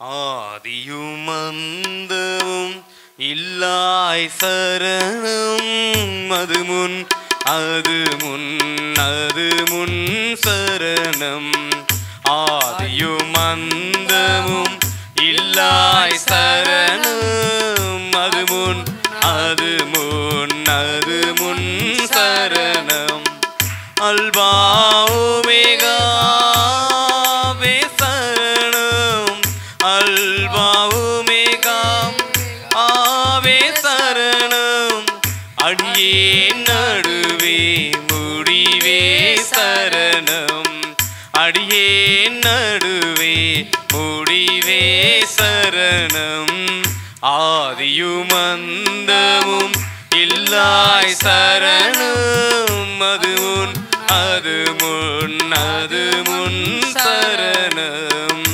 ஆதியும் அந்தமும் இல்லாய் சரணம் அது முன் சரணம். ஆதியும் அந்தமும் இல்லாய் சரணம் அது முன் சரணம். அல்பா ஒமேகாவே சரணம். அல்பா ஒமேகாவே சரணம். அடியே நடுவே முடிவே சரணம். அடியே நடுவே முடிவே சரணம். ஆதியும் அந்தமும் இல்லாய் சரணம் அது முன் சரணம்.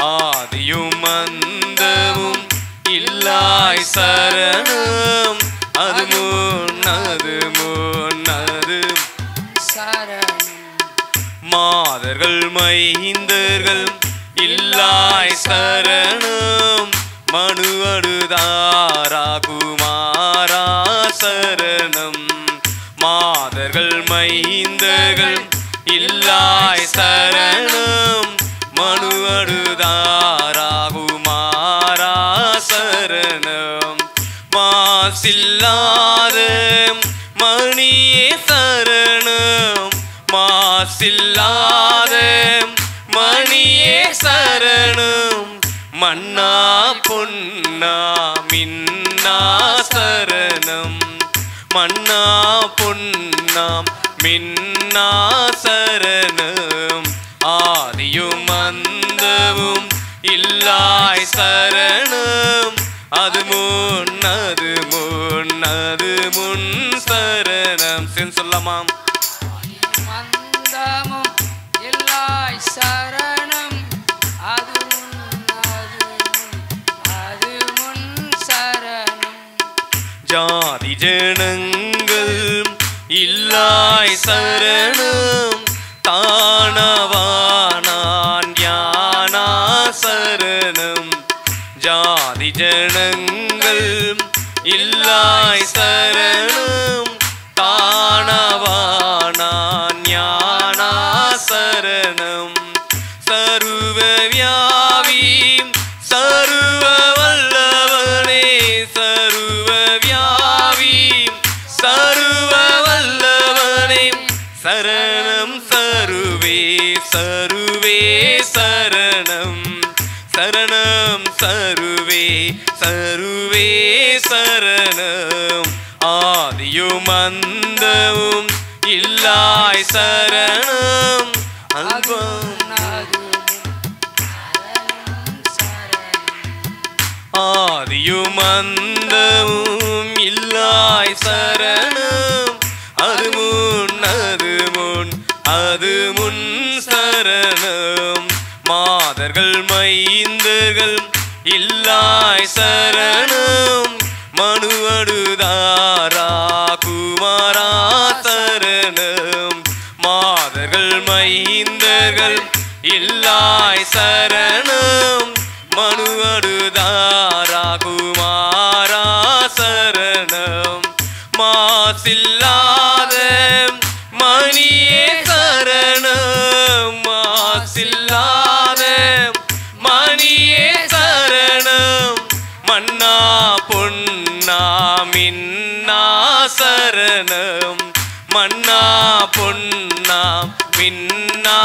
ஆதியும் அந்தமும் இல்லாய் சரணம் அது முன் சரணம். மாதர்கள் மைந்தர்கள் இல்லாய் சரணம். மனு அடுதாரா குமாரா சரணம். மாதர்கள் மைந்தர்கள் இல்லாய் சரணம். மனு அடுதாரா குமாரா சரணம். மாசில்லாத மணியே சரணம். மாசில்லாத மணியே சரணம். மன்னா பொன்னா மின்னா சரணம். மன்னா பொன்னா மின்னா சரணம். ஆதியும் அந்தமும் இல்லாய் சரணம் அது முன் சரணம். சொல்லமாம். அந்தமும் இல்லாய் சரணம் அது முன் சரணம். ஜாதி ஜனங்கள் இல்லாய் சரணம். தானவானான் ஞானா சரணம். ஜாதி ஜனங்கள் இல்லாய் சரணம். தானவானான் ஞானா சரணம். சர்வ வியாபி சர்வ வல்லவனே. சர்வ வியாபி சர்வ வல்லவனே. சரணம் சருவே சருவே சரணம். சரணம் சருவே சருவே சரணம். ஆதியும் அந்தமும் இல்லாய் சரணம் அல்பம். ஆதியும் அந்தமும் இல்லாய் சரணம் அது முன் சரணம். மாதர்கள் மைந்தர்கள் இல்லாய் சரணம். மனு அடுதாரா குமாரா சரணம். மாதர்கள் மைந்தர்கள் இல்லாய் சரணம். மனு அடுதாரா குமாரா சரணம். மாசில்லாத மணியே சரணம். மாசில்லாத மணியே சரணம். மன்னா பொன்னா மின்னா சரணம். மன்னா பொன்னா மின்னா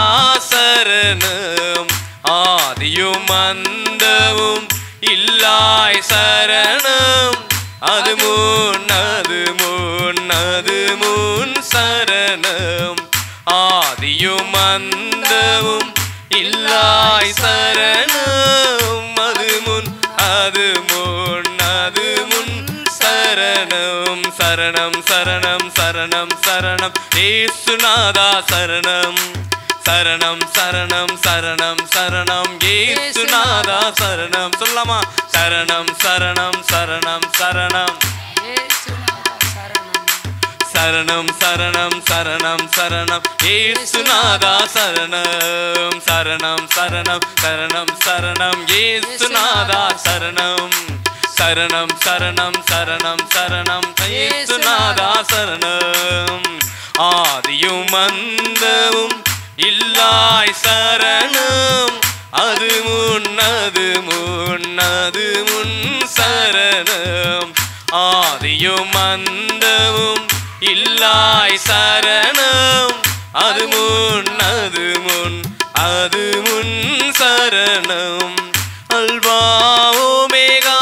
சரணம். ஆதியும் அந்தமும் இல்லாய் சரணம் அது முன் சரணம். ஆதியும் அந்தமும் இல்லாய் சரணம் அது முன் சரணம். சரணம் சரணம் சரணம் சரணம். ஏசுநாதா சரணம். சரணம் சரணம் சரணம் சரணம். ஏசுநாதா சரணம். சொல்லமா. சரணம் சரணம் சரணம் சரணம். சரணம் சரணம் சரணம் சரணம் இயேசுநாதா சரணம் சரணம் சரணம் சரணம் சரணம் இயேசுநாதா சரணம் சரணம் சரணம் சரணம் சரணம் இயேசுநாதா சரணம் ஆதியும் அந்தமும் இல்லாய் சரணம் அது முன் சரணம் ஆதியும் அந்தமும் இல்லாய் சரணம் அது முன் சரணம் அல்வா ஓமேகாவே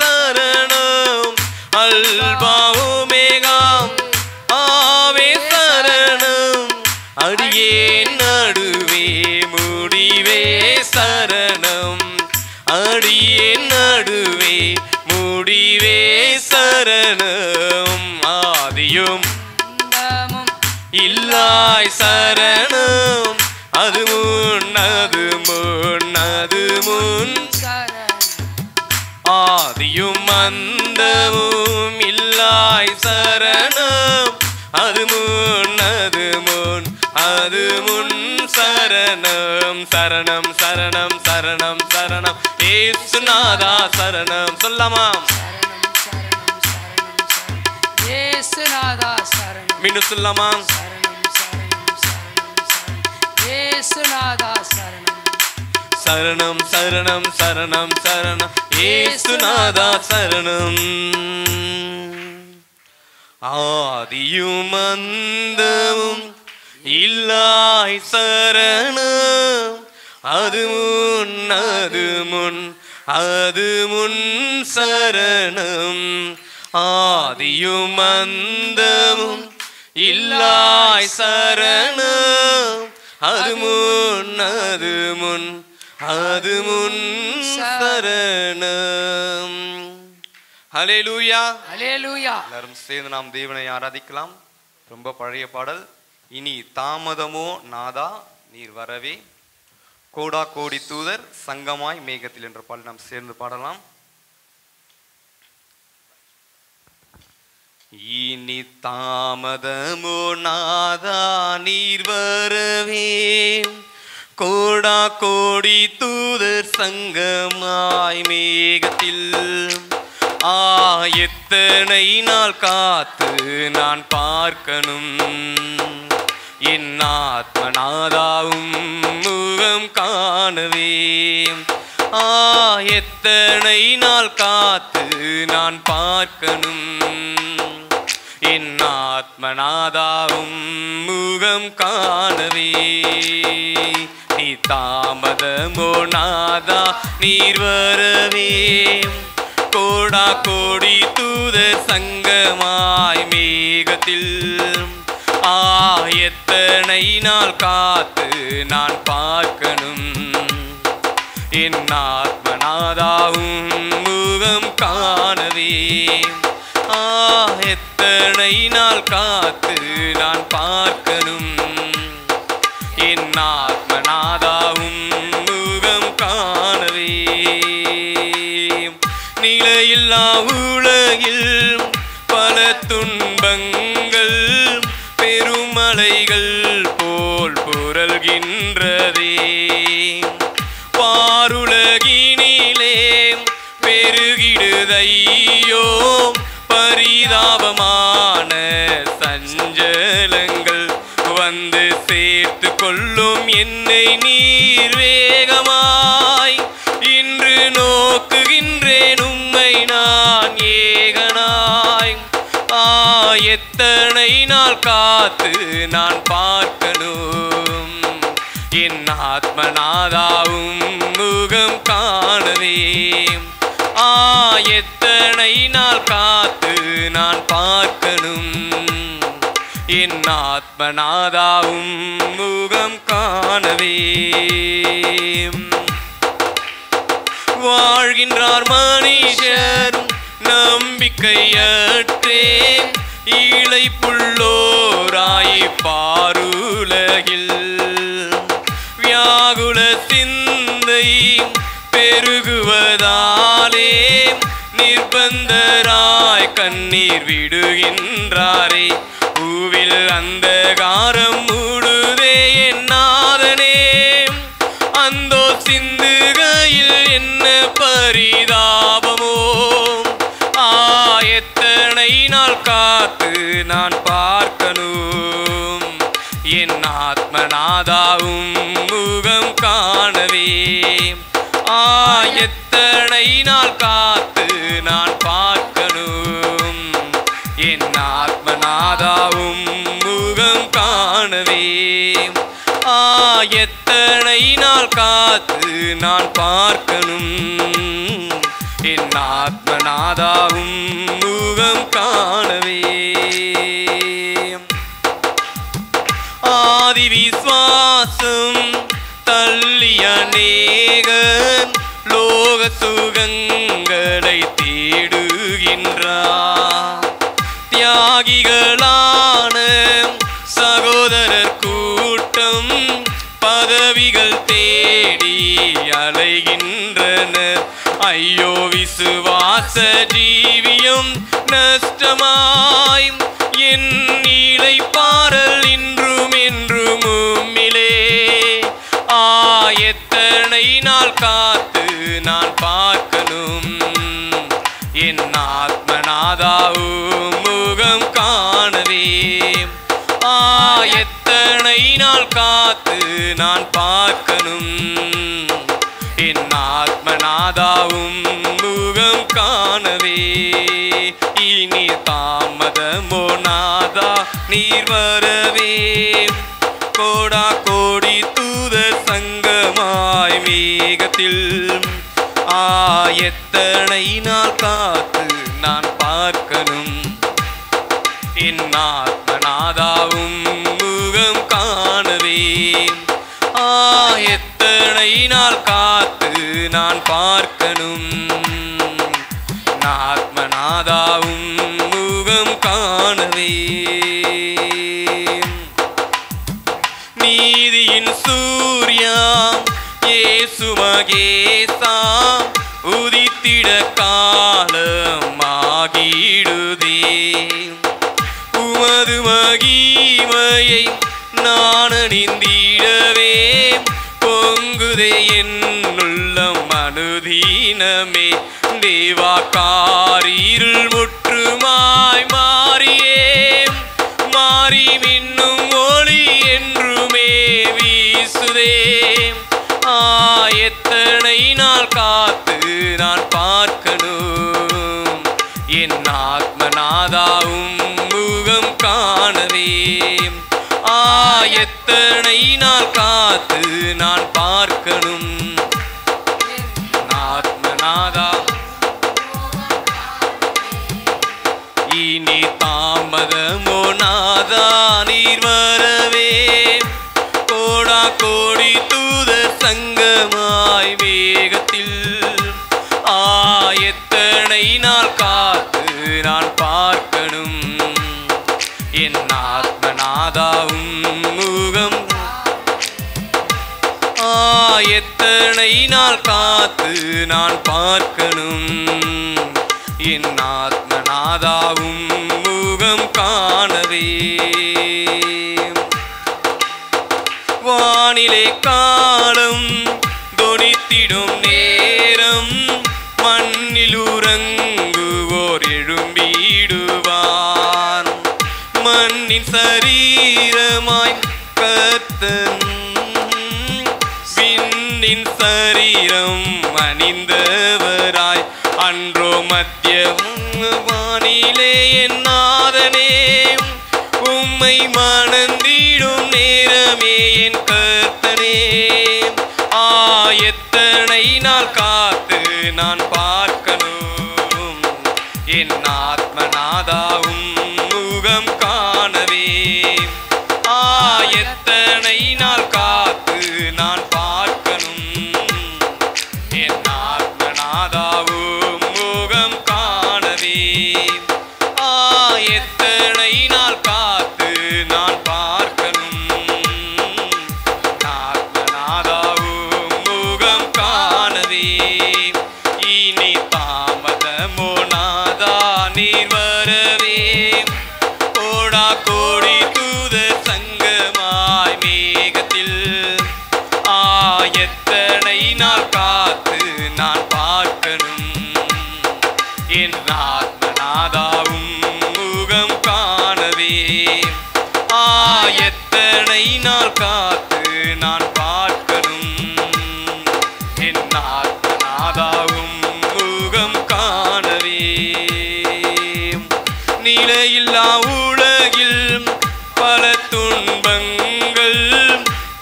சரணம் அல்வா ஓமேகாம் ஆவே சரணம் அடியேன் நடுவே முடிவே சரணம் அடியேன் நடுவே முடிவே சரணம் ஆதியும் இல்லாய் சரணம் அது முன் ஆதியும் அந்தமும் இல்லாய் சரணம் அது முன் சரணம் சரணம் சரணம் சரணம் சரணம் இயேசுநாதா சரணம் சொல்லமா இயேசுநாதா சரணம் மீண்டும் சொல்லமா இயேசுநாதா சரணம் சரணம் சரணம் சரணம் சரணம் இயேசுநாதா சரணம் ஆதியும் அந்தமும் இல்லாய் சரணம் அது முன் சரணம் ஆதியும் அந்தமும் இல்லாய் சரணம் அது முன் சரணம் ஹல்லேலூயா ஹல்லேலூயா எல்லாரும் சேர்ந்து நாம் தேவனை ஆராதிக்கலாம். ரொம்ப பழைய பாடல். இனி தாமதமோ நாதா நீர் வரவே கோடா கோடி தூதர் சங்கமாய் மேகத்தில் என்ற பாடல் நாம் சேர்ந்து பாடலாம். இனி தாமதமோ நாதா நீர் வரவே கோடா கோடி தூதர் சங்கமாய் மேகத்தில் எத்தனை நாள் காத்து நான் பார்க்கணும் என் ஆத்மநாதாவும் முகம் காணவே எத்தனை நாள் காத்து நான் பார்க்கணும் என் ஆத்மநாதாவும் முகம் காணவே நீ தாமதமோ நாதா நீர் வரவே கோடா கோடி தூதர் சங்கமாய் மேகத்தில் எத்தனை நாள் காத்து நான் பார்க்கணும் என் ஆத்மநாதாவும் முகம் காணவே எத்தனை நாள் காத்து நான் பார்க்கணும் என் ஆத்மநாதாவும் முகம் காணவே நிலையில்லா உலகில் பல துன்பங்கள் பெருமலைகள் போல் புரள்கின்றதே பாருலகினிலே பெருகிடுதையோ பரிதாபமான சஞ்சலங்கள் வந்து சேர்த்து கொள்ளும் என்னை நீர் வேகமாய் இன்று நோக்குகின்றேன் உம்மை நான் ஏகனாய் எத்தனை நாள் காத்து நான் பார்க்கணும் என் ஆத்மநாதாவும் முகம் காணவே எத்தனை நாள் காத்து நான் பார்க்கணும் என் ஆத்மநாதாவும் முகம் காணவே வாழ்கின்றார் மனிதர் நம்பிக்கையற்றே இளைப்புள்ளோராய் பாருலகில் வியாகுல சிந்தை பெருகுவதாலே நிர்பந்தராய் கண்ணீர் நீர் விடுகின்றாரே. பூவில் அந்தகாரம் மூடுதே என் நாதனே, அந்தோ சிந்துகையில் என்ன பரிதாபமோ. எத்தனை நாள் காத்து நான் பார்க்கணும், என் ஆத்மநாதாவும் முகம் காணவே. எத்தனை நாள் காத்து நான் பார்க்கணும், என் ஆத்மநாதாவும் முகம் காணவே. எத்தனை நாள் காத்து நான் பார்க்கணும், என் ஆத்மநாதாவும் முகம் காணவே. ஆதி விசுவாசம் தள்ளிய அநேகன் லோக சுகங்களை தேடுகின்றார். தியாகிகளான சகோதரர் கூட்டம் பதவிகள் தேடி அலைகின்றனர். ஐயோ விசுவாச ஜீவியம் நஷ்டமாய் என் இளைப்பாறல் இன்றும் என்றும் உம்மிலே. எத்தனை நாள் காத்து நான் பார்க்கணும், என் ஆத்மநாதாவும் முகம் காணவே. எத்தனை நாள் காத்து நான் பார்க்கணும், என் ஆத்மநாதாவும் முகம் காணவே. இனி தாமதமோ நாதா நீர் வரவே. கோடா கோடி தூதர் சங்கமாய் மேகத்தில் எத்தனை நாள் காத்து நான் பார்க்கணும், என் ஆத்மநாதாவும் முகம் காணவே. எத்தனை நாள் காத்து நான் பார்க்கணும், ஆத்மநாதாவும் முகம் காணவே. நீதியின் சூர்யா இயேசு மகேசா உதித்திட காலமாகிடுதே. உமது மகிமையை நான் அணிந்திடவே பொங்குதே என் உள்ளம் அனுதீனமே. தேவா காரிருள் முற்றுமாய் மாறியே மாறி மின்னும் ஒளி என்றுமே வீசுதே. எத்தனை நாள் காத்து நான் பார்க்கணும், என் ஆத்மநாதாவும் முகம் காணவே. எத்தனை நாள் காத்து நான் பார்க்கணும், ஆத்மநாதா. இனி தாமதமோ நாதா நீர் வரவே. கோடா கோடி தூதர் சங்கமாய் வேகத்தில் எத்தனை நாள் காத்து நான் பார்க்கணும், என் ஆத்மநாதாவும் முகம். எத்தனை நாள் காத்து நான் பார்க்கணும், என் ஆத்மநாதாவும் முகம் காணவே. வானிலே காலம் தொனித்திடும் நேரம் மண்ணில் உறங்குவோர் எழும்பிடுவார். மண்ணின் சரீரமாய் கர்த்தன் விண்ணின் சரீரம் அணிந்தவராய் அன்றோ மத்திய வானிலே என் நாதனே உம்மை மணந்திடும் நேரமே என் கர்த்தனே. எத்தனை நாள் காத்து நான் பார்க்கணும், என் ஆத்மநாதாவும் முகம் காணவே. எத்தனை நாள் காத்து நான் பார்க்கணும், என் ஆத்மநாதாவும் முகம் காணவே. எத்தனை நாள் காத்து நான் பார்க்கணும், ஆத்மநாதாவும் முகம் காணவே. இனி தாமதமோ நாதா எத்தனை நாள் காத்து நான் பார்க்கணும் என் ஆத்மநாதாவும் முகம் காணவே. எத்தனை நாள் காத்து நான் பார்க்கணும் என் ஆத்மநாதாவும் முகம் காணவே. நிலையில்லா உலகில் பல துன்பங்கள்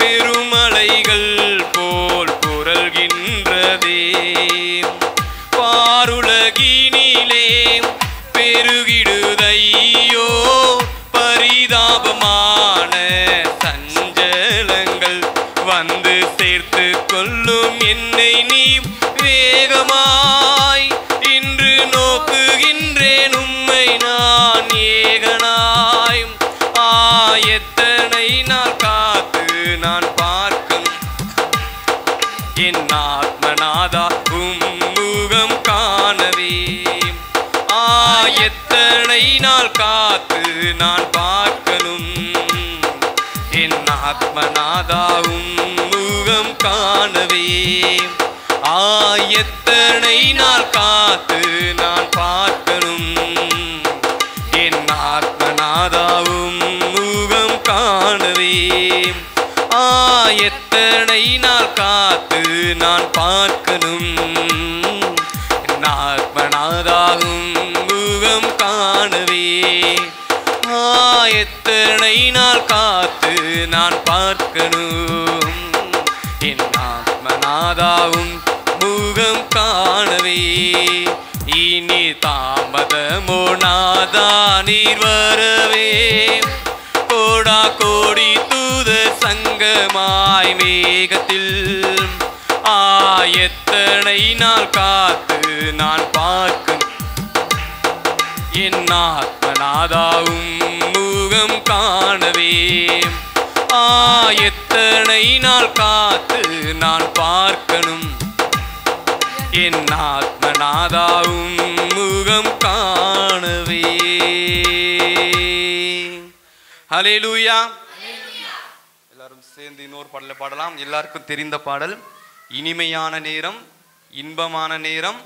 பெருமலைகள் போல் புரள்கின்றதே. பாருலகினிலே பெருகிடுதையோ பரிதாபமான சஞ்சலங்கள் வந்து சேர்த்து கொள்ளும் என்னை நீ வேகமாய் இன்று நோக்குகின்றேன் உம்மை நான் ஏகனாய். எத்தனை நாள் காத்து நான் பார்க்கணும் என் ஆத்மநாதா உம் முகம் காணவே. எத்தனை நாள் காத்து நான் பார்க்கணும் என் ஆத்மநாதா உம் முகம் காணவே. எத்தனை நாள் காத்து நான் பார்க்கணும் என் ஆத்மநாதாவும் முகம் காணவே. எத்தனை நாள் காத்து நான் பார்க்கணும் என் ஆத்மநாதாவும் முகம் காணவே. எத்தனை நாள் காத்து நான் பார்க்கணும் என் ஆத்மநாதாவும் முகம் காணவே. இனி தாமதமோ நாதா நீர் வரவே. கோடா கோடி தூதர் சங்கமாய் மேகத்தில் எத்தனை நாள் காத்து நான் பார்க்கணும் என் ஆத்மநாதாவும் முகம் காணவே. எத்தனை நாள் காத்து நான் பார்க்கணும் என் ஆத்மநாதாவும் முகம் காணவே. ஹல்லேலூயா. எல்லாரும் சேர்ந்து இன்னொரு பாடலை பாடலாம். எல்லாருக்கும் தெரிந்த பாடல். இனிமையான நேரம், இன்பமான நேரம்,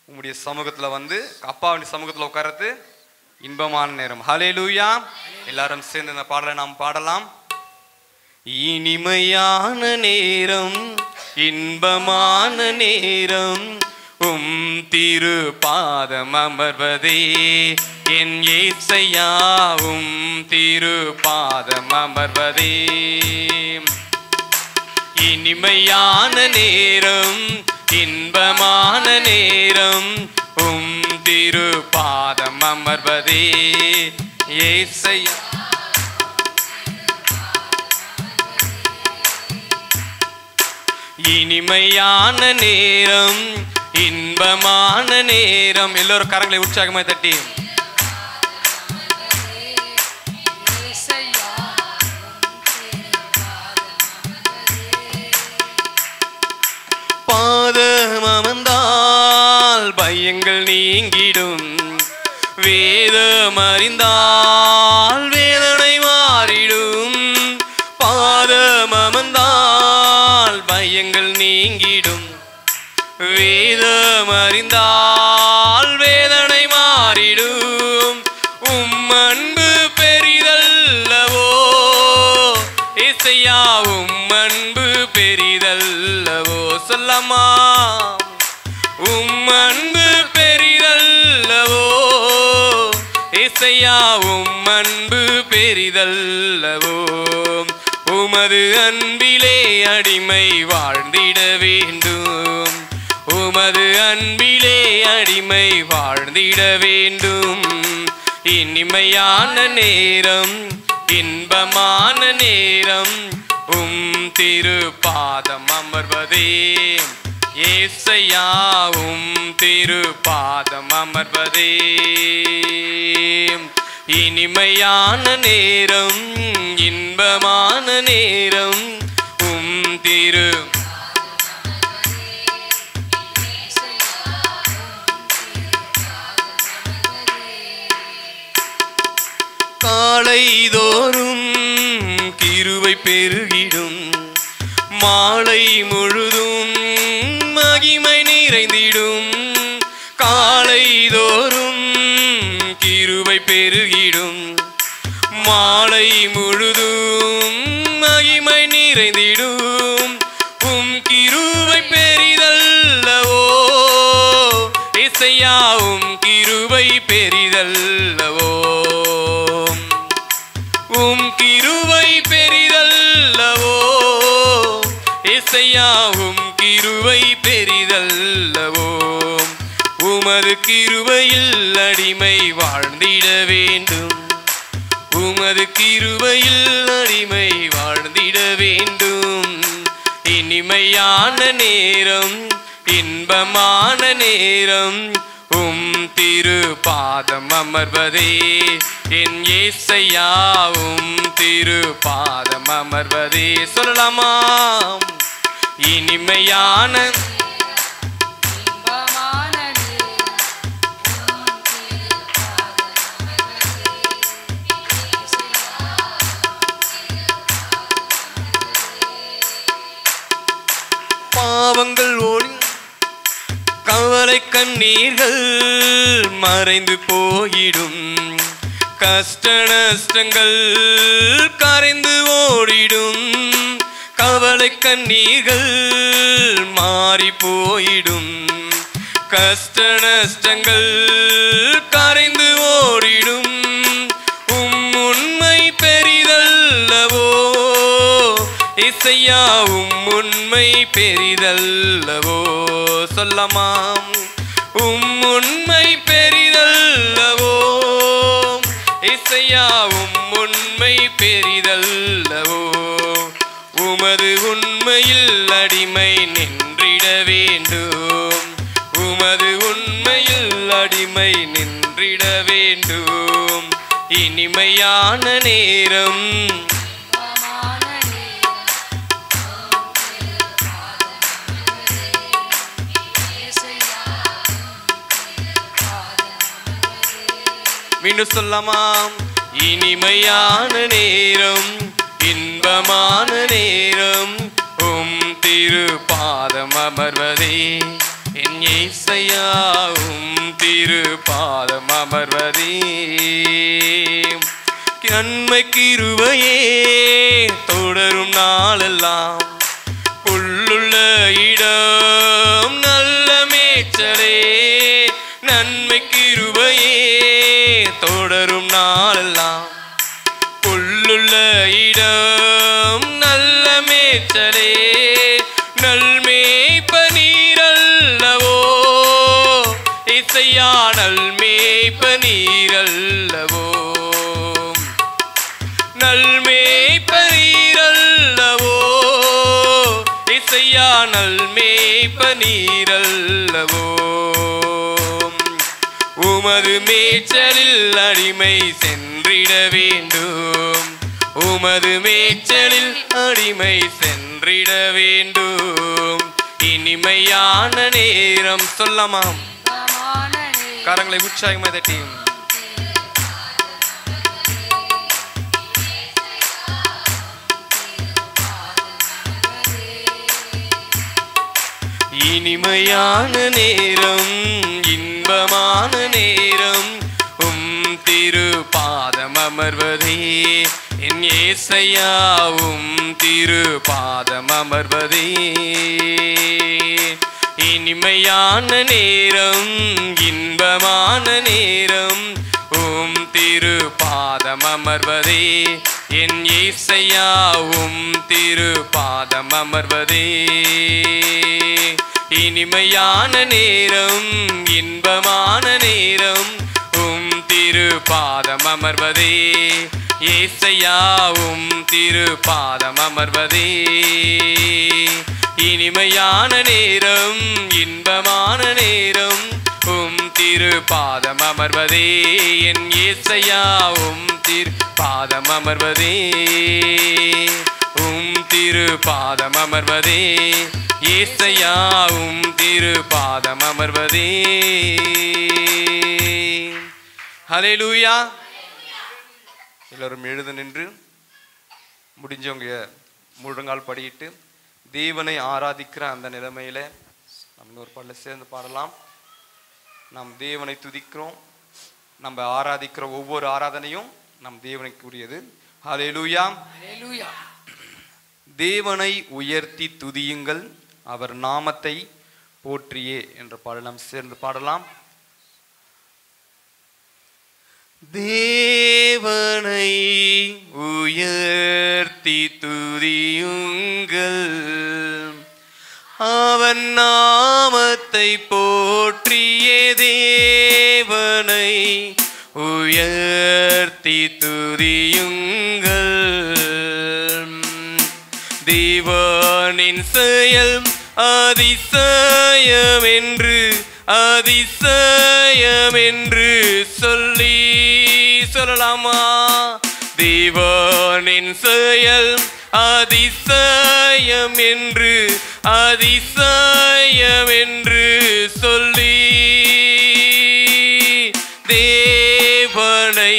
உங்களுடைய சமூகத்துல வந்து அப்பாவுடைய சமூகத்துல உட்கார்றது இன்பமான நேரம். ஹல்லேலூயா. எல்லாரும் சேர்ந்து இந்த பாடலை நாம் பாடலாம். இனிமையான நேரம், இன்பமான நேரம், உம் திரு பாதம் அமர்வதே என் ஏசையா. உம் திரு பாதம் அமர்வதே இனிமையான நேரம், இன்பமான நேரம், உம் திரு பாதம் அமர்வதே ஏசையா. இனிமையான நேரம், இன்பமான நேரம். எல்லோரும் கரங்களை உற்சாகமாய் தட்டி பாதம் அமர்ந்தால் பயங்கள் நீங்கிடும். வேதம் அறிந்தால் வேதனை மாறிடும். பாதம் அமர்ந்தால் பயங்கள் நீங்கிடும். வேதம் அறிந்தால் வேதனை மாறிடும். உம் அன்பு பெரிதல்லவோ இசையா. உம் அன்பு பெரிதல்லவோ சொல்லமா. உம் அன்பு பெரிதல்லவோ இசையா. உம் அன்பு பெரிதல்லவோ. உமது அன்பிலே அடிமை வாழ்ந்திட வேண்டும். உமது அன்பிலே அடிமை வாழ்ந்திட வேண்டும். இனிமையான நேரம், இன்பமான நேரம், உம் திரு பாதம் அமர்வதே ஏசையா. உம் திரு பாதம் அமர்வதே இனிமையான நேரம், இன்பமான நேரம், உம் திரு காலைதோறும் கிருபை பெருகிடும். மாலை முழுதும் மகிமை நிறைந்திடும், காலை தோறும் கிருபை பெருகிடும். மாலை முழுதும் மகிமை நிறைந்திடும், உம் கிருபை பெரிதல்லவோ இசையா, உம் கிருபை பெரிதல்லவோ, உம் கிருபை பெரிதல்லவோ இசையா, உம் கிருபை பெரிதல்லவோ. உமது கிருபையில் அடிமை வாழ்ந்திட வேண்டும், உமது கிருபையில் அடிமை வாழ்ந்திட வேண்டும். இனிமையான நேரம், இன்பமான நேரம், உம் திரு பாதம் அமர்வதே என் இயேசையா, உம் திரு பாதம் அமர்வதே. சொல்லலாமா? இனிமையான பாவங்கள் ஓடி கவலை கண்ணீர்கள் மறைந்து போயிடும், கஷ்ட நஷ்டங்கள் கரைந்து ஓடிடும், கவலை கண்ணீர்கள் மாறி போயிடும், கஷ்ட நஷ்டங்கள் கரைந்து ஓடிடும். உம் உண்மை பெரிதல்லவோ இசையா, உம் உண்மை பெரிதல்லவோ. சொல்லமாம்? உம் உண்மை பெரிதல்லவோ இசையா, உம் உண்மை பெரிதல்லவோ. உமது உண்மையில் அடிமை நின்றிட வேண்டும், உமது உண்மையில் அடிமை நின்றிட வேண்டும். இனிமையான நேரம், மீண்டும் சொல்லமாம்? இனிமையான நேரம், இன்பமான நேரம், உம் திரு பாதம் அமர்வதே என் இயேசையா, உம் திரு பாதம் அமர்வதே. நன்மை கிருபையே தொடரும் நாளெல்லாம், புல்லுள்ள இடம் நல்ல மேய்ச்சலே. நன்மை கிருபையே தொடரும் நாளெல்லாம், புல்லுள்ள இடம் நல்ல மேய்ச்சலே. நல்மேய்ப்பனீரல்லவோ இசையா, நல்மேய்ப்பனீரல்லவோ, நல்மேய்ப்பனீரல்லவோ இசையா, நல்மேய்ப்பனீரல்லவோ. உமது மேய்ச்சலில் அடிமை சென்றிட வேண்டும், உமது மேய்ச்சலில் அடிமை சென்றிட வேண்டும். இனிமையான நேரம். சொல்லமாம்? கரங்களை உற்சாகமாக தட்டியும் இனிமையான நேரம், இன்பமான நேரம், உம் திரு பாதம் அமர்வதே என் இயேசையா, உம் திரு பாதம் அமர்வதே. இனிமையான நேரம், இன்பமான நேரம், உம் திரு பாதம் அமர்வதே என் இயேசையா, உம் திரு பாதம் அமர்வதே. இனிமையான நேரம், இன்பமான நேரம், உம் திரு பாதம் அமர்வதே இயேசையா, உம் திரு பாதம் அமர்வதே. இனிமையான நேரம், இன்பமான நேரம், உம் திரு பாதம் அமர்வதே என் இயேசையா, உம் திரு பாதம் அமர்வதே, உம் திரு பாதம் அமர்வதே இயேசையா, உம் திரு பாதம் அமர்வதே. ஹல்லேலூயா. எல்லாரும் எழுத நின்று முடிஞ்சவங்க முழங்கால் படியிட்டு தேவனை ஆராதிக்கிற அந்த நிலைமையில நம்ம இன்னொரு பாடல சேர்ந்து பாடலாம். நாம் தேவனை துதிக்கிறோம். நம்ம ஆராதிக்கிற ஒவ்வொரு ஆராதனையும் நம் தேவனுக்கு உரியது. ஹல்லேலூயா. ஹல்லேலூயா. தேவனை உயர்த்தி துதியுங்கள், அவர் நாமத்தை போற்றியே என்ற பாடல் நாம் சேர்ந்து பாடலாம். தேவனை உயர்த்தி துதியுங்கள், அவன் நாமத்தை போற்றியே. தேவனை உயர்த்தி துதியுங்கள், தேவனின் செயல் அதிசயம் என்று அதிசயம் என்று சொல்லலாமா? தேவனின் செயல் அதிசயம் என்று அதிசயம் என்று சொல்லி தேவனை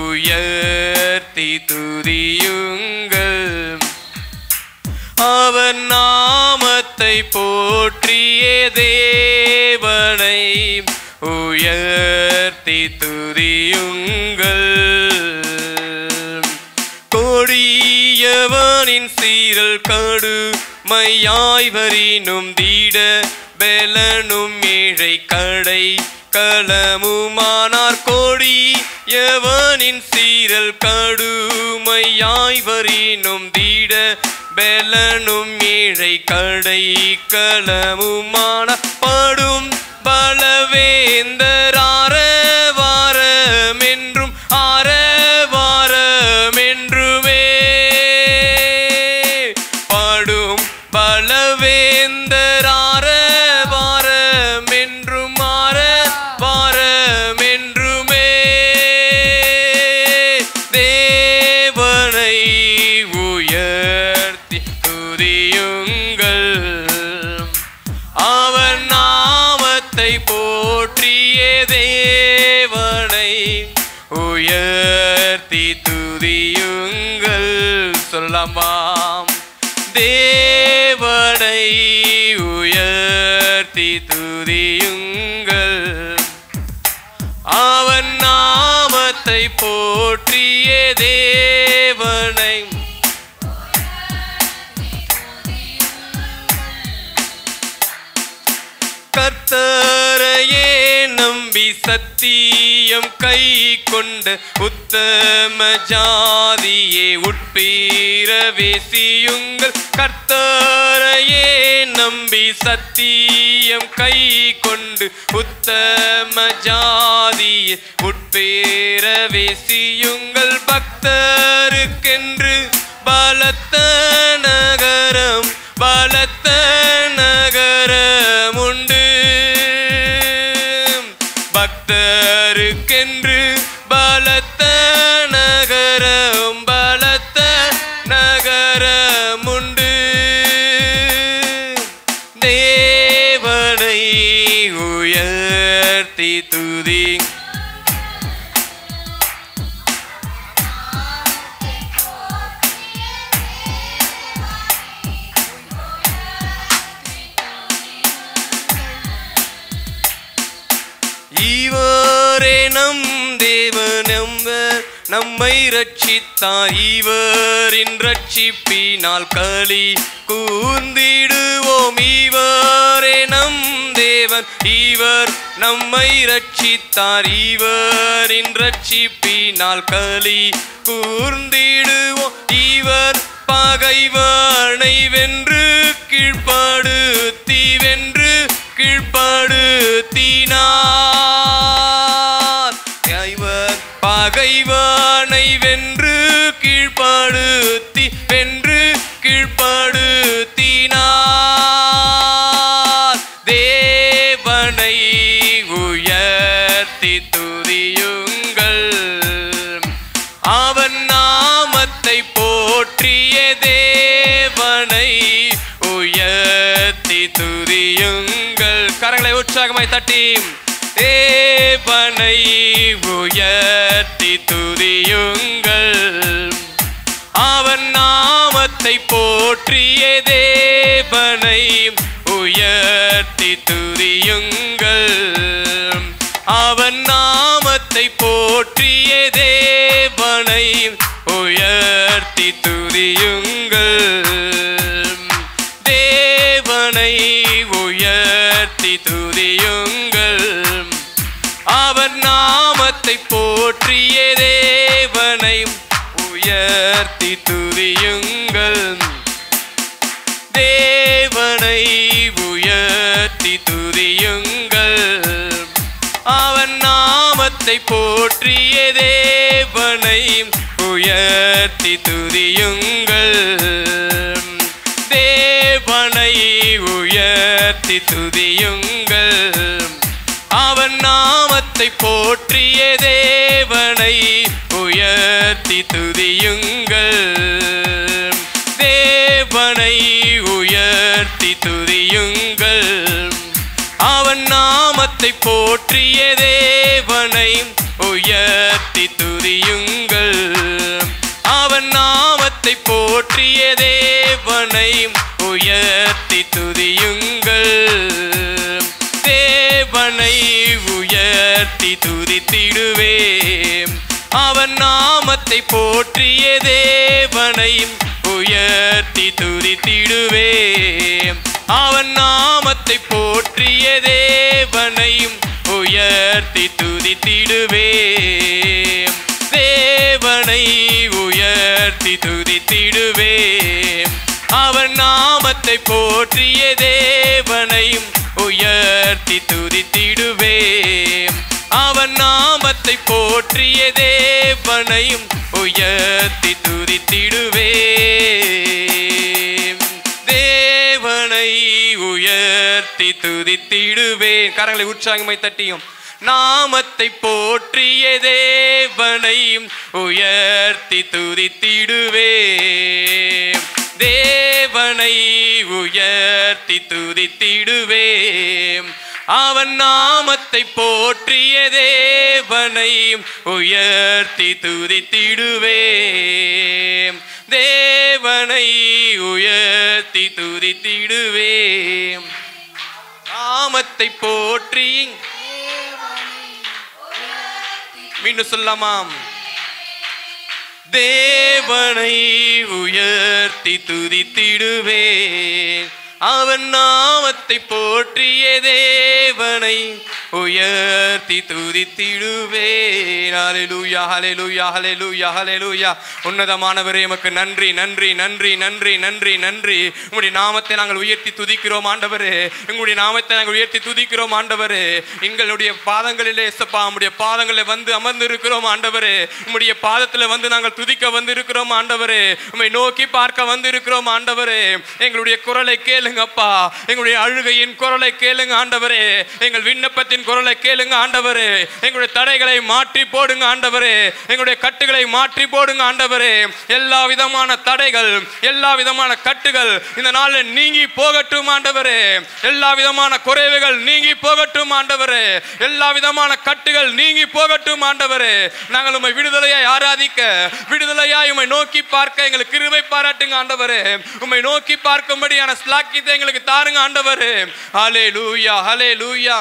உயர்த்தி துதியுங்கள், அவர் நாமத்தை போற்றியே. தேவனை உயர்த்தி துதியுங்கள், கொடியவனின் சீரல் கடுமையாய் வரினும் தீட பெலனும் ஏழை கடை களமுமானார். கொடியவனின் சீரல் கடுமையாய் வரினும் தீட பெலனும் ஏழை கடை களமுமானார். படும் பலவேந்தர் ஆரவாரம் என்றும் ஆரவாரம் என்றுமே. படும் பலவேந்தர் ஆரவாரம் என்றும் ஆரவாரம் என்றுமே. தேவனை உயர்த்தி துதியுங்கள், அவர் நாமத்தை போற்றியே. தேவனை உயர்த்தி துதியுங்கள் சொல்லலாம். தேவனை உயர்த்தி துதியுங்கள், அவர் நாமத்தை போற்றியே. தேவனை கர்த்தரையே நம்பி சத்தியம் கை கொண்ட உத்தம ஜாதியே உட்பேரவேசியுங்கள். கர்த்தரையே நம்பி சத்தியம் கை கொண்டு உத்தம ஜாதியே உட்பேரவேசியுங்கள். பக்தருக்கென்று பலத்த நகரம் பலத்த நகரம் உண்டு. பக்தருக்கென்று பலத்த நகரம் பலத்த நகரம் உண்டு. தேவனை உயர்த்தி துதி இவரே நம் தேவன் நம்மை ரட்சித்தார். இவரின் ரட்சிப்பினால் களி கூர்ந்திடுவோம். இவரே நம் தேவன் இவர் நம்மை ரட்சித்தார். இவரின் ரட்சிப்பினால் களி கூர்ந்திடுவோம். இவர் பகைவனை வென்று கீழ்ப்படுத்தி வென்று கீழ்ப்படுத்தினார். இவர் பகைவனை வென்று கீழ்ப்படுத்தி வென்று கீழ்ப்படுத்தினார். தேவனை உயர்த்தி துதியுங்கள், அவன் நாமத்தை போற்றிய. தேவனை உயர்த்தி துதியுங்கள். கரங்களை உற்சாகமாய் தட்டி தேவனை உயர்த்தி துதியுங்கள், அவன் நாமத்தை போற்றிய. தேவனை உயர்த்தி துதியுங்கள். அவன் நாமத்தை போற்றிய தேவனை உயர்த்தி துதியுங்கள். தேவனை உயர்த்தி துதியுங்கள். அவர் நாமத்தை போற்றிய தேவனை உயர்த்தி துதியுங்கள். தேவனை உயர்த்தி துதியுங்கள். அவன் நாமத்தை போற்றிய தேவனை உயர்த்தி துதியுங்கள். தேவனை உயர்த்தி துதியுங்கள். அவன் நாமத்தை போற்றிய தேவனை உயர்த்தி துதியுங்கள். தேவனை உயர்த்தி துதியுங்கள். அவன் நாமத்தை போற்றிய தேவனை உயர்த்தி துதியுங்கள். அவன் நாமத்தை போற்றிய தேவனை உயர்த்தி துதியுங்கள். தேவனை உயர்த்தி துதித்திடுவேன். அவன் நாமத்தை போற்றிய தேவனை உயர்த்தி துதித்திடுவேன். அவன் நாமத்தை போற்றிய தேவனை உயர்த்தி துதித்திடுவேன். தேவனை உயர்த்தி துதித்திடுவேன். அவன் நாமத்தை போற்றிய தேவனை உயர்த்தி துதித்திடுவேன். அவன் நாமத்தை போற்றிய தேவனை உயர்த்தி துதித்திடுவேன். தேவனை உயர்த்தி துதித்திடுவேன். கரங்களை உற்சாகமாய் தட்டியும் நாமத்தை போற்றிய தேவனை உயர்த்தி துதித்திடுவேன். தேவனை உயர்த்தி துதித்திடுவேன். அவன் நாமத்தை போற்றிய தேவனை உயர்த்தி துதித்திடுவேன். தேவனை உயர்த்தி துதித்திடுவேன். நாமத்தை போற்றி மீண்டும் சொல்லமாம். தேவனை உயர்த்தி துதித்திடுவேன். அவன் நாமத்தை போற்றிய தேவனை உயர்த்தி துதித்திடுவேன். ஹல்லேலூயா ஹல்லேலூயா ஹல்லேலூயா ஹல்லேலூயா. உன்னதமானவரே உமக்கு நன்றி நன்றி நன்றி நன்றி நன்றி நன்றி. உங்களுடைய நாமத்தை நாங்கள் உயர்த்தி துதிக்கிறோம் ஆண்டவரே. உங்களுடைய நாமத்தை நாங்கள் உயர்த்தி துதிக்கிறோம் ஆண்டவரே. எங்களுடைய பாதங்களிலே இயேசுப்பா உம்முடைய பாதங்களில் வந்து அமர்ந்து இருக்கிறோம் ஆண்டவரே. உம்முடைய பாதத்தில் வந்து நாங்கள் துதிக்க வந்து இருக்கிறோம் ஆண்டவரே. உம்மை நோக்கி பார்க்க வந்து இருக்கிறோம் ஆண்டவரே. எங்களுடைய குரலை கேளுங்கப்பா. எங்களுடைய அழுகையின் குரலை கேளுங்க ஆண்டவரே. எங்கள் விண்ணப்பத்தின் குரலை கேளுங்க ஆண்டவரே. எங்களுடைய தடைகளை மாற்றி போடுங்க ஆண்டவரே. எங்களுடைய கட்டுகளை மாற்றி போடுங்க ஆண்டவரே. எல்லா விதமான தடைகள் எல்லா விதமான கட்டுகள் இந்த நாளில் நீங்கி போகட்டும் ஆண்டவரே. எல்லா விதமான குறைவுகள் நீங்கி போகட்டும் ஆண்டவரே. எல்லா விதமான கட்டுகள் நீங்கி போகட்டும் ஆண்டவரே. நாங்கள் உம்மை விடுதலையாய் ஆராதிக்க விடுதலையாய் உம்மை நோக்கி பார்க்க எங்களுக்கு கிருபை பாராட்டுங்க ஆண்டவரே. உம்மை நோக்கி பார்க்கும்படியான ஸ்லாக்கியத்தை எங்களுக்கு தாருங்க ஆண்டவரே. ஹல்லேலூயா ஹல்லேலூயா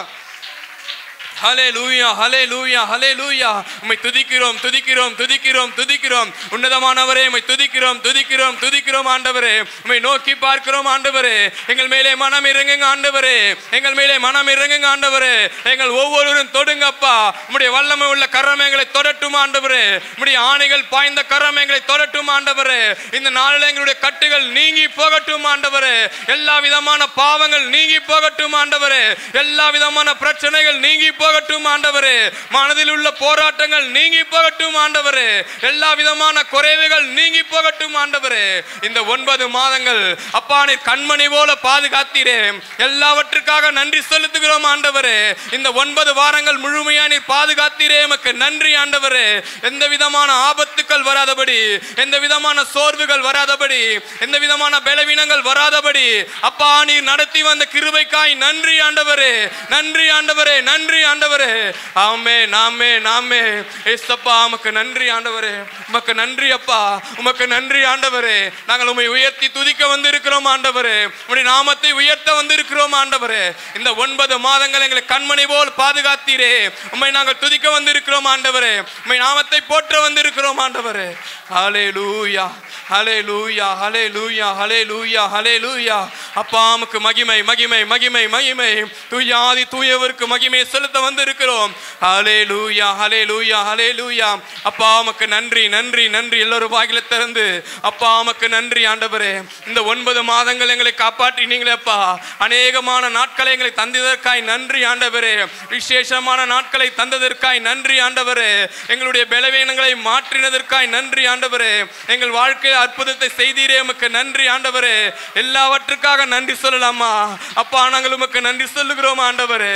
ஹல்லேலூயா ஹல்லேலூயா ஹல்லேலூயா. உம்மை துதிக்கிறோம் துதிக்கிறோம் துதிக்கிறோம் துதிக்கிறோம். உன்னதமானவரே உம்மை துதிக்கிறோம் துதிக்கிறோம் துதிக்கிறோம் ஆண்டவரே. உம்மை நோக்கி பார்க்கிறோம் ஆண்டவரே. எங்கள் மேலே மனம் இறங்குங்க ஆண்டவரே. எங்கள் மேலே மனம் இறங்குங்க ஆண்டவரே. எங்கள் ஒவ்வொருவரும் தொடுங்கப்பா. உம்முடைய வல்லமை உள்ள கரம் எங்களை தொடட்டும் ஆண்டவரே. உம்முடைய ஆணைகள் பாய்ந்த கரம் எங்களை தொடட்டும் ஆண்டவரே. இந்த நாளில் எங்களுடைய கட்டுகள் நீங்கி போகட்டும் ஆண்டவரே. எல்லா விதமான பாவங்கள் நீங்கி போகட்டும் ஆண்டவரே. எல்லா விதமான பிரச்சனைகள் நீங்கி போகட்டும் ஆண்டவரே. மனதில் உள்ள போராட்டங்கள் நீங்கி போகட்டும் ஆண்டவரே. எல்லா விதமான குறைவுகள் நீங்கி போகட்டும் ஆண்டவரே. இந்த 9 மாதங்கள் அப்பா நீர் கண்மணி போல பாதுகாத்தீரே. எல்லாவற்றுக்காக நன்றி செலுத்துகிறோம் ஆண்டவரே. இந்த 9 வாரங்கள் முழுமையா நீர் பாதுகாத்தீரே. உமக்கு நன்றி ஆண்டவரே. எந்த விதமான ஆபத்துக்கள் வராதபடி, எந்த விதமான சோர்வுகள் வராதபடி, எந்த விதமான பலவீனங்கள் வராதபடி அப்பா நீர் நடத்தி வந்த கிருபைக்காய் நன்றி ஆண்டவரே. நன்றி ஆண்டவரே. நன்றி ஆண்டவரே. ஆண்டவரே. ஆமென் ஆமென் ஆமென். ஏசப்பா உமக்கு நன்றி ஆண்டவரே, உமக்கு நன்றி அப்பா, உமக்கு நன்றி ஆண்டவரே. நாங்கள் உம்மை உயர்த்தி துதிக்க வந்திருக்கிறோம் ஆண்டவரே, உம்முடைய நாமத்தை உயர்த்த வந்திருக்கிறோம் ஆண்டவரே. இந்த 9 மாதங்கள் எங்களை கண்மணி போல் பாதுகாத்தீரே, உம்மை நாங்கள் துதிக்க வந்திருக்கிறோம் ஆண்டவரே, உம்மை நாமத்தை போற்ற வந்திருக்கிறோம் ஆண்டவரே. ஹல்லேலூயா ஹல்லேலூயா ஹல்லேலூயா ஹல்லேலூயா ஹல்லேலூயா. அப்பா உமக்கு மகிமை மகிமை மகிமை மகிமை, தூயாதி தூயவருக்கு மகிமை செலுத்த வந்திருக்கிறோம். ஹல்லேலூயா ஹல்லேலூயா ஹல்லேலூயா. அப்பா உமக்கு நன்றி நன்றி நன்றி. எல்லோரும் வாயில திறந்து அப்பா உமக்கு நன்றி ஆண்டவரே. இந்த 9 மாதங்கள் எங்களை காப்பாற்றினீங்களே அப்பா, அநேகமான நாட்களை எங்களை தந்ததற்காய் நன்றி ஆண்டவரே, விசேஷமான நாட்களை தந்ததற்காய் நன்றி ஆண்டவரே, எங்களுடைய பலவீனங்களை மாற்றினதற்காய் நன்றி ஆண்டவரே, எங்கள் வாழ்க்கையில் அற்புதத்தை செய்தீரே உமக்கு நன்றி ஆண்டவரே. எல்லாவற்றுக்காக நன்றி சொல்லலாமா அப்பா, நாங்கள் உமக்கு நன்றி சொல்லுகிறோம் ஆண்டவரே.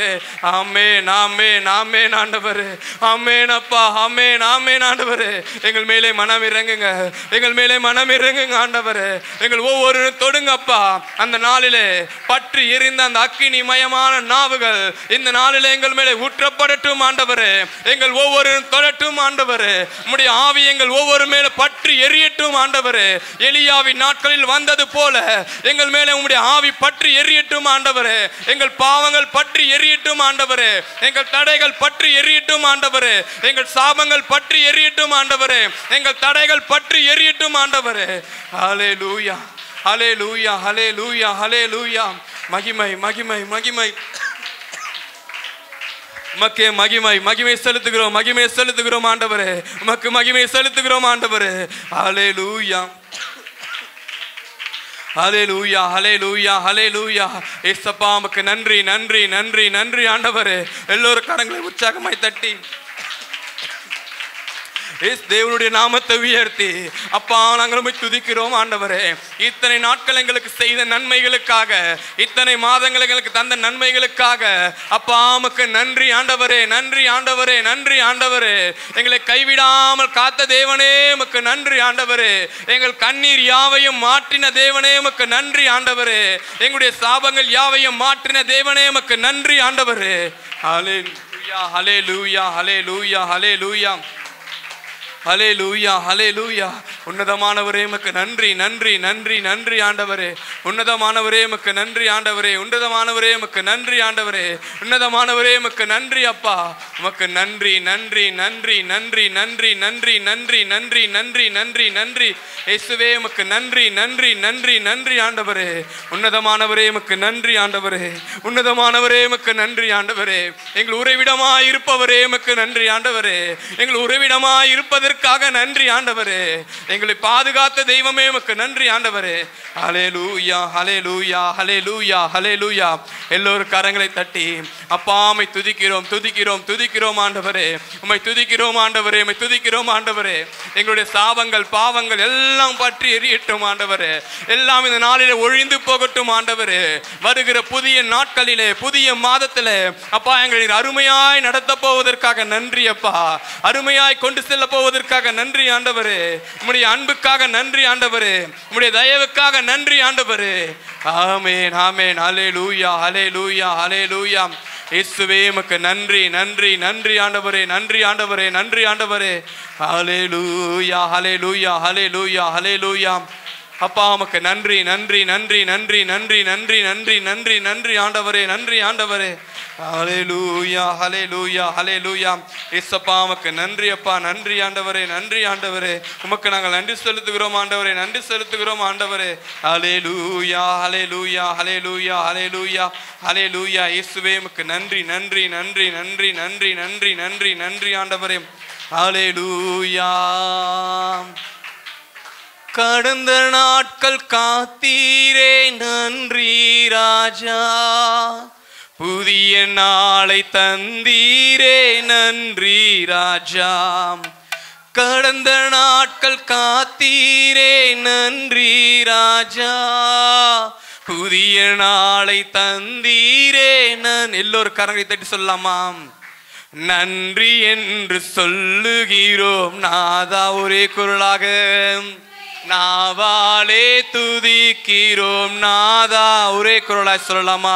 ஆமென் ஆமென் ஆமென் ஆண்டவரே. ஆமென் அப்பா, ஆமென் ஆமென் ஆண்டவரே. எங்கள் மேலே மனம் இறங்குங்க, எங்கள் மேலே மனம் இறங்குங்க ஆண்டவரே. எங்கள் ஒவ்வொரு தொடுங்க அப்பா. அந்த நாளிலே பற்றி எரிந்த அந்த அக்கினி மயமான நாவுகள் இந்த நாளிலே எங்கள் மேலே ஊற்றப்படட்டும் ஆண்டவரே. எங்கள் ஒவ்வொரு தொடட்டும் ஆண்டவரே. உம்முடைய ஆவி எங்கள் ஒவ்வொரு மேலே பற்றி எரியட்டும் ஆண்டவரே. எலியாவின் நாட்களில் வந்தது போல எங்கள் மேலே உம்முடைய ஆவி பற்றி எரியட்டும் ஆண்டவரே. எங்கள் பாவங்கள் பற்றி எரியட்டும் ஆண்டவரே. எங்கள் தடைகள் பற்றி எரியட்டும் ஆண்டவரே. எங்கள் சாபங்கள் பற்றி எரியட்டும் ஆண்டவரே. எங்கள் தடைகள் பற்றி எரியட்டும் ஆண்டவரே. ஹல்லேலூயா ஹல்லேலூயா ஹல்லேலூயா ஹல்லேலூயா. மகிமை மகிமை மகிமை உமக்கே மகிமை மகிமை செலுத்துகிறோம், மகிமை செலுத்துகிறோம் ஆண்டவரே. உமக்கு மகிமை செலுத்துகிறோம் ஆண்டவரே. ஹல்லேலூயா ஹல்லேலூயா ஹல்லேலூயா ஹல்லேலூயா. ஏசப்பா உமக்கு நன்றி நன்றி நன்றி நன்றி ஆண்டவரே. எல்லோரும் கரங்களை உற்சாகமாய் தட்டி தேவனுடைய நாமத்தை உயர்த்தி அப்பா நாங்கள் உம்மை துதிக்கிறோம் ஆண்டவரே. இத்தனை நாட்கள் எங்களுக்கு செய்த நன்மைகளுக்காக, இத்தனை மாதங்கள் எங்களுக்கு தந்த நன்மைகளுக்காக அப்பா உமக்கு நன்றி ஆண்டவரே, நன்றி ஆண்டவரே, நன்றி ஆண்டவரே. எங்களை கைவிடாமல் காத்த தேவனே உமக்கு நன்றி ஆண்டவரே. எங்கள் கண்ணீர் யாவையும் மாற்றின தேவனே உமக்கு நன்றி ஆண்டவரே. எங்களுடைய சாபங்கள் யாவையும் மாற்றின தேவனே உமக்கு நன்றி ஆண்டவரே. ஹல்லேலூயா ஹல்லேலூயா ஹல்லேலூயா ஹல்லேலூயா ஹல்லேலூயா ஹல்லேலூயா. உன்னதமானவரே உமக்கு நன்றி நன்றி நன்றி நன்றி ஆண்டவரே. உன்னதமானவரே உமக்கு நன்றி ஆண்டவரே. உன்னதமானவரே உமக்கு நன்றி ஆண்டவரே. உன்னதமானவரே உமக்கு நன்றி அப்பா. உமக்கு நன்றி நன்றி நன்றி நன்றி நன்றி நன்றி நன்றி நன்றி நன்றி நன்றி நன்றி இயேசுவே உமக்கு நன்றி நன்றி நன்றி நன்றி ஆண்டவரே. உன்னதமானவரே உமக்கு நன்றி ஆண்டவரே. உன்னதமானவரே உமக்கு நன்றி ஆண்டவரே. எங்கள் உறைவிடமாய் இருப்பவரே உமக்கு நன்றி ஆண்டவரே. எங்கள் உறைவிடமாய் இருப்பதற்கு நன்றி ஆண்டவரே. எங்களை பாதுகாத்த தெய்வமே உமக்கு நன்றி ஆண்டவரே. ஹல்லேலூயா ஹல்லேலூயா ஹல்லேலூயா ஹல்லேலூயா. எல்லோரும் கரங்களை தட்டி அப்பா உம்மை துதிக்கிறோம் துதிக்கிறோம் துதிக்கிறோம் ஆண்டவரே. உம்மை துதிக்கிறோம் ஆண்டவரே, உம்மை துதிக்கிறோம் ஆண்டவரே. எங்களுடைய சாபங்கள் பாவங்கள் எல்லாம் பற்றி எரியட்டும் ஆண்டவரே. எல்லாம் இந்த நாளிலே ஒழிந்து போகட்டும் ஆண்டவரே. வருகிற புதிய நாட்களிலே புதிய மாதத்திலே அப்பா எங்களை அருமையாய் நடத்த போவதற்காக நன்றி அப்பா. அருமையாய் கொண்டு செல்ல போவதற்காக நன்றி ஆண்டவரே. உம்முடைய அன்புக்காக நன்றி ஆண்டவரே. உம்முடைய தயவுக்காக நன்றி ஆண்டவரே. ஆமென் ஆமென். ஹல்லேலூயா ஹல்லேலூயா ஹல்லேலூயா. இயேசுவே உமக்கு நன்றி நன்றி நன்றி ஆண்டவரே. நன்றி ஆண்டவரே. நன்றி ஆண்டவரே. ஹல்லேலூயா ஹல்லேலூயா ஹல்லேலூயா ஹல்லேலூயா. அப்பா உமக்கு நன்றி நன்றி நன்றி நன்றி நன்றி நன்றி நன்றி நன்றி நன்றி ஆண்டவரே. நன்றி ஆண்டவரே. ஹல்லேலூயா ஹல்லேலூயா ஹல்லேலூயா. இயேசப்பா உமக்கு நன்றி அப்பா. நன்றி ஆண்டவரே. நன்றி ஆண்டவரே. உமக்கு நாங்கள் நன்றி செலுத்துகிறோம் ஆண்டவரே. நன்றி செலுத்துகிறோம் ஆண்டவரே. ஹல்லேலூயா ஹல்லேலூயா ஹல்லேலூயா ஹல்லேலூயா ஹல்லேலூயா. இயேசுவே உமக்கு நன்றி நன்றி நன்றி நன்றி நன்றி நன்றி நன்றி நன்றி ஆண்டவரே. ஹல்லேலூயா. கடந்த நாட்கள் காத்தீரே நன்றி ராஜா. புதிய நாளை தந்தீரே நன்றி ராஜா. கடந்த நாட்கள் காத்தீரே நன்றி ராஜா. புதிய நாளை தந்தீரே. எல்லோரும் கரங்களை தட்டி சொல்லலாமா? நன்றி என்று சொல்லுகிறோம் நாதா. ஒரே குரலாக நாவாலே துதிக்கிறோம் நாதா. ஒரே குரலாய் சொல்லலாமா?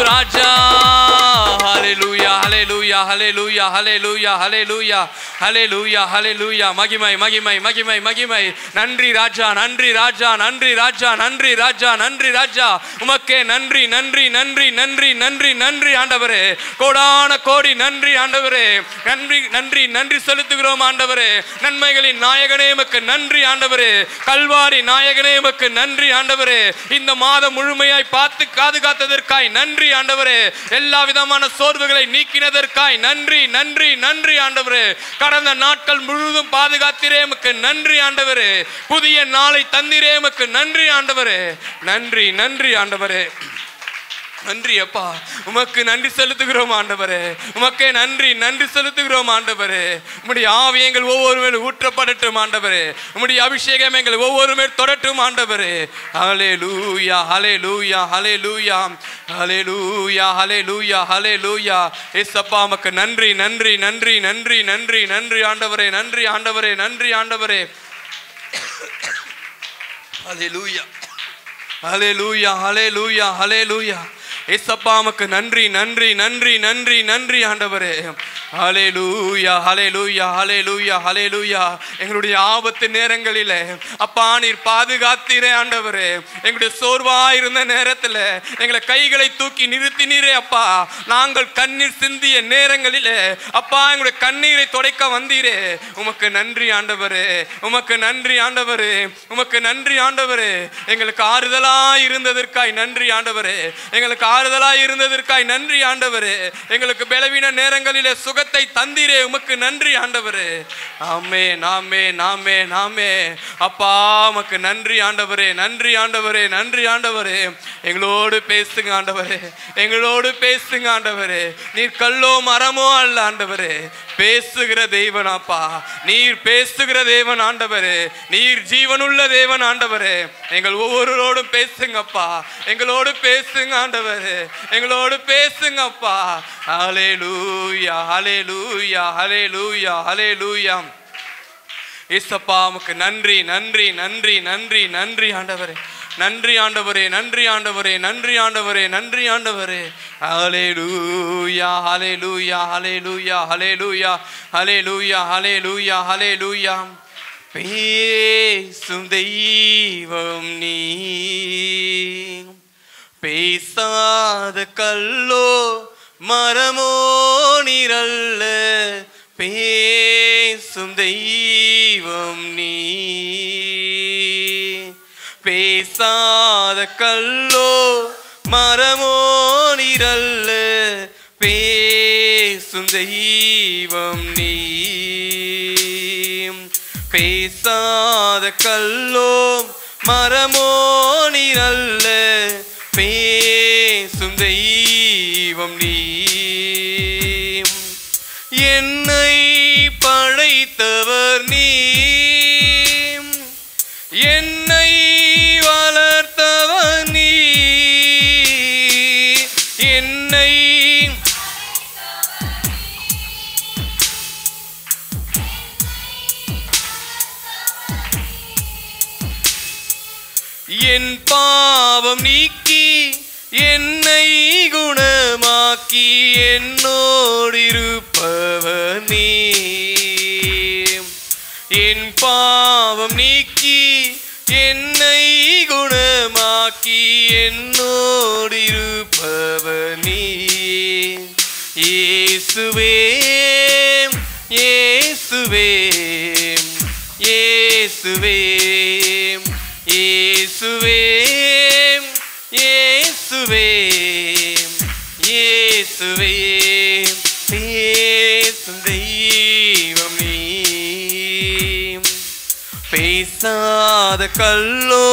ஹல்லேலூயா ஹல்லேலூயா ஹல்லேலூயா ஹல்லேலூயா ஹல்லேலூயா. மகிமை மகிமை மகிமை மகிமை. நன்றி ராஜா, நன்றி ராஜா, நன்றி ராஜா, நன்றி ராஜா, நன்றி ராஜா. உமக்கே நன்றி நன்றி நன்றி நன்றி நன்றி நன்றி ஆண்டவரே. கோடான கோடி நன்றி ஆண்டவரே. நன்றி நன்றி நன்றி செலுத்துகிறோம் ஆண்டவரே. நன்மைகளின் நாயகனே உமக்கு நன்றி ஆண்டவரே. கல்வாரி நாயகனே உமக்கு நன்றி ஆண்டவரே. இந்த மாதம் முழுமையாய் பார்த்து பாதுகாத்ததற்காய் நன்றி ஆண்டவரே. எல்லா விதமான சோர்வுகளை நீக்கினதற்காய் நன்றி நன்றி நன்றி ஆண்டவரே. கடந்த நாட்கள் முழுவதும் பாதுகாத்திரே உமக்கு நன்றி ஆண்டவரே. புதிய நாளை தந்திரே உமக்கு நன்றி ஆண்டவரே. நன்றி நன்றி ஆண்டவரே. நன்றி அப்பா, உமக்கு நன்றி செலுத்துகிறோம் ஆண்டவரே. உமக்கே நன்றி நன்றி செலுத்துகிறோம் ஆண்டவரே. உம்முடைய ஆவி எங்கள் ஒவ்வொரு மேல் ஊற்றப்படட்டும் ஆண்டவரே. உம்முடைய அபிஷேகம் எங்கள் ஒவ்வொரு மேல் தொடரட்டும் ஆண்டவரே. ஹல்லேலூயா ஹல்லேலூயா ஹல்லேலூயா ஹல்லேலூயா ஹல்லேலூயா ஹல்லேலூயா. இயேசப்பா உமக்கு நன்றி நன்றி நன்றி நன்றி நன்றி நன்றி ஆண்டவரே. நன்றி ஆண்டவரே, நன்றி ஆண்டவரே. ஹல்லேலூயா ஹல்லேலூயா ஹல்லேலூயா ஹல்லேலூயா. இயேசப்பா உமக்கு நன்றி நன்றி நன்றி நன்றி நன்றி ஆண்டவரே. ஹல்லேலூயா ஹல்லேலூயா ஹல்லேலூயா ஹல்லேலூயா. எங்களுடைய ஆபத்து நேரங்களிலே அப்பா நீர் பாதுகாத்தீரே ஆண்டவரே. எங்களுடைய சோர்வாய் இருந்த நேரத்தில் எங்களை கைகளை தூக்கி நிறுத்தினீரே அப்பா. நாங்கள் கண்ணீர் சிந்திய நேரங்களிலே அப்பா எங்களுடைய கண்ணீரை துடைக்க வந்தீரே. உமக்கு நன்றி ஆண்டவரே. உமக்கு நன்றி ஆண்டவரே. உமக்கு நன்றி ஆண்டவரே. எங்களுக்கு ஆறுதலாய் இருந்ததற்காய் நன்றி ஆண்டவரே. எங்களுக்கு ஆறுதலாய் இருந்ததற்காய் நன்றி ஆண்டவரே. எங்களுக்கு பலவீன நேரங்களிலே சுகத்தை தந்தீரே. உமக்கு நன்றி ஆண்டவரே. ஆமே நாமே நாமே நாமே அப்பா உமக்கு நன்றி ஆண்டவரே. நன்றி ஆண்டவரே. நன்றி ஆண்டவரே. எங்களோடு பேசுங்க ஆண்டவரே. எங்களோடு பேசுங்க ஆண்டவரே. நீர் கல்லோ மரமோ அல்ல ஆண்டவரே. பேசுகிற தேவன் அப்பா. நீர் பேசுகிற தேவன் ஆண்டவரே. நீர் ஜீவனுள்ள தேவன் ஆண்டவரே. எங்கள் ஒவ்வொருவரோடும் பேசுங்கப்பா. எங்களோடு பேசுங்க ஆண்டவரே. எங்களோடு பேசுங்கப்பா. ஹல்லேலூயா ஹல்லேலூயா ஹல்லேலூயா ஹல்லேலூயா. இயேசப்பா உமக்கு நன்றி நன்றி நன்றி நன்றி நன்றி ஆண்டவரே. நன்றி ஆண்டவரே. நன்றி ஆண்டவரே. நன்றி ஆண்டவரே. நன்றி ஆண்டவரே. ஹல்லேலூயா ஹல்லேலூயா ஹல்லேலூயா ஹல்லேலூயா ஹல்லேலூயா ஹல்லேலூயா ஹல்லேலூயா. பேசும் தெய்வம் நீ, பேசாத கல்லோ மரமோ நீரல்ல. பேசும் தெய்வம் நீ, பேசாத கல்லோ மரமோ நீரல்ல. பேசும் தெய்வம் நீ, பேசாத கல்லோ மரமோ நீரல்ல. பேசும் தெய்வம் நீ. என்னை படைத்தவர் நீ, என்னை வளர்த்தவர் நீ, என்னை என் பாவம் நீக்கி என்னை குணமாக்கி என்னோடு இருப்பவர் நீ. என் பாவம் நீக்கி என்னை குணமாக்கி என்னோடு இருப்பவர் நீ. இயேசுவே இயேசுவே இயேசுவே இயேசுவே இயேசுவே இயேசுவே. பேசும் தெய்வம் நீ, பேசாத கல்லோ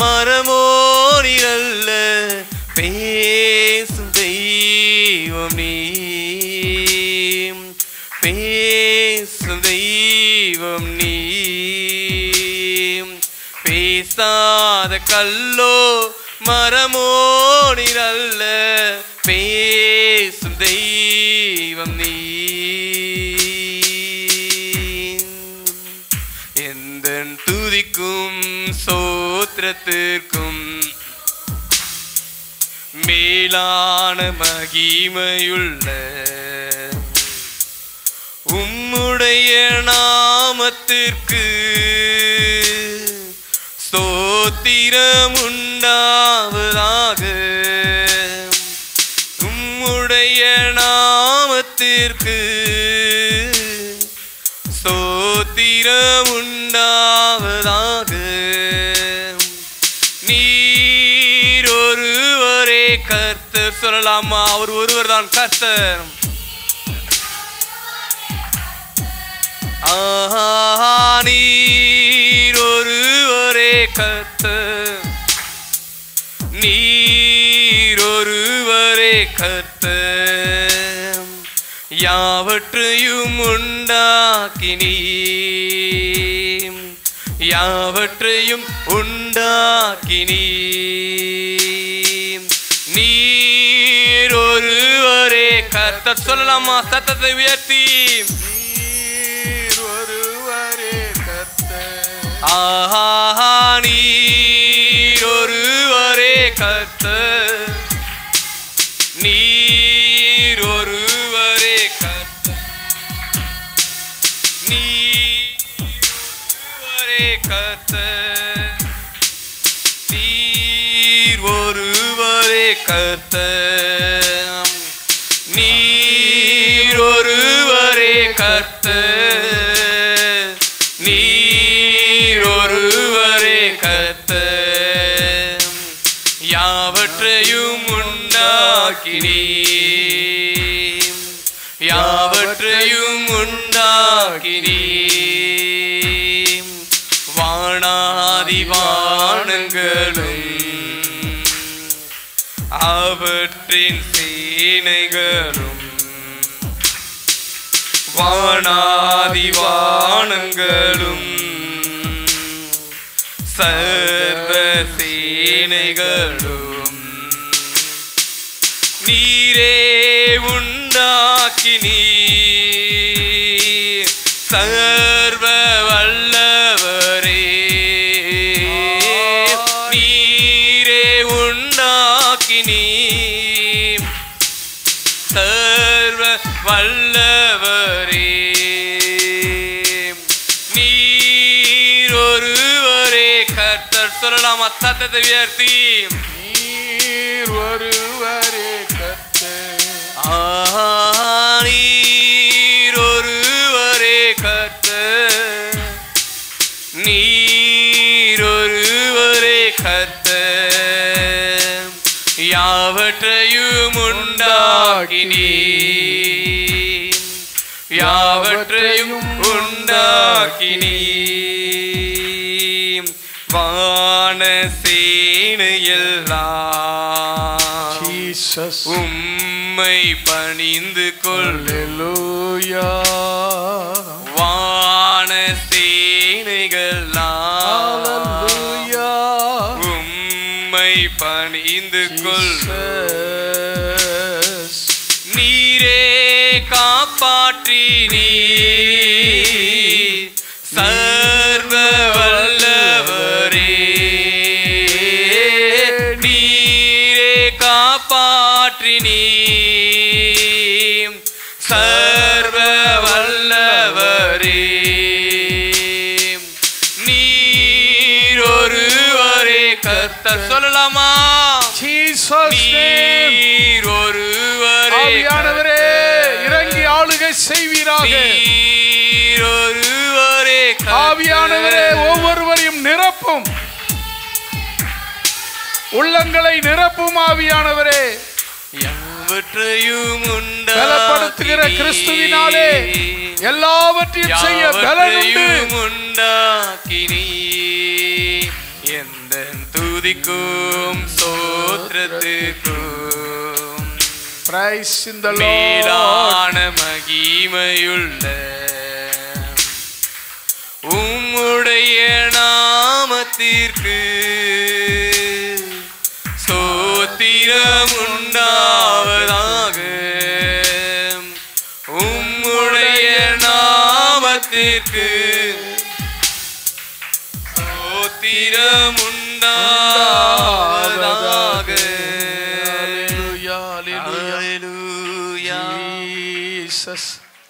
மரமோ நீரல்ல. பேசும் தெய்வம் நீ, பேசும் தெய்வம் நீ. பேசாத கல்லோ மரமோ நீரல்ல. பேசும் தெய்வம் நீ. எந்தன் துதிக்கும் ஸ்தோத்திரத்திற்கும் மேலான மகிமையுள்ள உம்முடைய நாமத்திற்கு ஸ்தோத்திரம் உண்டாவதாக. உம்முடைய நாமத்திற்கு ஸ்தோத்திரம் உண்டாவதாக. நீர் ஒருவரே கர்த்தர். சொல்லலாமா? அவர் ஒருவர் தான் கர்த்தர். நீர் ஒருவரே கர்த்தர். நீர் ஒருவரே கர்த்தர். யாவற்றையும் உண்டாக்கினீர். யாவற்றையும் உண்டாக்கினீர். நீர் ஒருவரே கர்த்தர். சொல்லலாமா? சத்தத்தை உயர்த்தி. நீர் ஒருவரே கர்த்தர். நீர் ஒருவரே கர்த்தர். நீர் ஒருவரே கர்த்தர். நீர் ஒருவரே கர்த்தர். நீர் ஒருவரே கர்த்தர். நீர் ஒருவரே கர்த்தர். யாவற்றையும் உண்டாக்கினீர். யாவற்றையும் உண்டாக்கினீர். வானாதி வானங்களும் அவற்றின் சேனைகளும். வானாதி வானங்களும் சர்வ சேனைகளும் நீரே உண்டாக்கினீர். சர்வ வல்லவரே நீரே உண்டாக்கினீர். சர்வ வல்லவரே நீர் ஒருவரே கர்த்தர். சொல்லலாம் அத்தத்தை உயர்த்தி. நீர் ஒருவரே கர்த்தர். நீர் ஒருவரே கர்த்தர். நீர் ஒருவரே கர்த்தர். யாவற்றையும் உண்டாக்கினீர். யாவற்றையும் உண்டாக்கினீர். வான சேனையெல்லாம் உம்மை பணிந்து கொள்ளேலூயா. வான சேனைகள்லாம் உம்மை பணிந்து கொள்ள. நீரே காப்பாற்றினீர். சர்வ வல்லவரே நீரே காப்பாற்றினீர். சர்வ வல்லவரே நீர் ஒருவரே கர்த்தர். சொல்லலாமா? நீர் ஒருவரே. ஆவியானவரே இறங்கி ஆளுகை செய்வீராக. நீர் ஒருவரே கர்த்தர். ஆவியானவரே ஒவ்வொருவரையும் நிரப்பும். உள்ளங்களை நிரப்பும் ஆவியானவரே. யாவற்றையும் பலப்படுத்துகிற கிறிஸ்துவினாலே எல்லாவற்றையும் செய்ய பலனுண்டு. உண்டாக்கினீர். எந்த துதிக்கும் ஸ்தோத்திரத்துக்கும் மேலான மகிமையுள்ள உம்முடைய நாமத்திற்கு ஸ்தோத்திரம் உண்டாவதாக. உம்முடைய நாமத்திற்கு ஸ்தோத்திரம் உண்டாவதாக. Hallelujah, hallelujah. Hallelujah. Jesus.